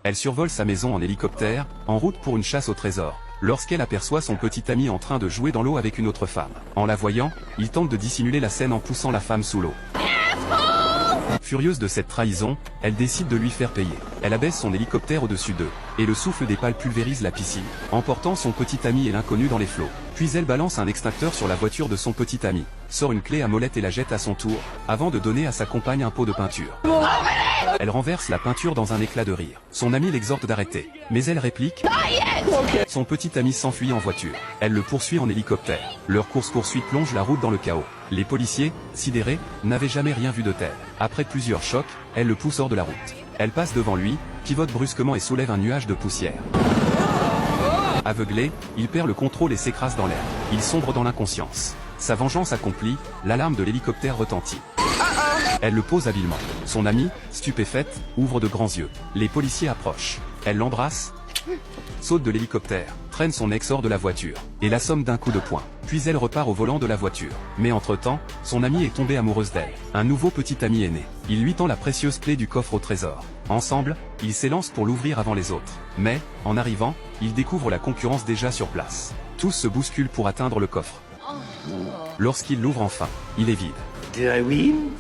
Elle survole sa maison en hélicoptère, en route pour une chasse au trésor, lorsqu'elle aperçoit son petit ami en train de jouer dans l'eau avec une autre femme. En la voyant, il tente de dissimuler la scène en poussant la femme sous l'eau. Furieuse de cette trahison, elle décide de lui faire payer. Elle abaisse son hélicoptère au-dessus d'eux, et le souffle des pales pulvérise la piscine, emportant son petit ami et l'inconnu dans les flots. Puis elle balance un extincteur sur la voiture de son petit ami, sort une clé à molette et la jette à son tour, avant de donner à sa compagne un pot de peinture. Elle renverse la peinture dans un éclat de rire. Son ami l'exhorte d'arrêter, mais elle réplique. Son petit ami s'enfuit en voiture. Elle le poursuit en hélicoptère. Leur course-poursuite plonge la route dans le chaos. Les policiers, sidérés, n'avaient jamais rien vu de tel. Après plusieurs chocs, elle le pousse hors de la route. Elle passe devant lui, pivote brusquement et soulève un nuage de poussière. Aveuglé, il perd le contrôle et s'écrase dans l'air. Il sombre dans l'inconscience. Sa vengeance accomplie, l'alarme de l'hélicoptère retentit. Elle le pose habilement. Son amie, stupéfaite, ouvre de grands yeux. Les policiers approchent. Elle l'embrasse, saute de l'hélicoptère, traîne son ex hors de la voiture, et l'assomme d'un coup de poing. Puis elle repart au volant de la voiture. Mais entre-temps, son amie est tombée amoureuse d'elle. Un nouveau petit ami est né. Il lui tend la précieuse clé du coffre au trésor. Ensemble, ils s'élancent pour l'ouvrir avant les autres. Mais, en arrivant, ils découvrent la concurrence déjà sur place. Tous se bousculent pour atteindre le coffre. Lorsqu'il l'ouvre enfin, il est vide. Did I win?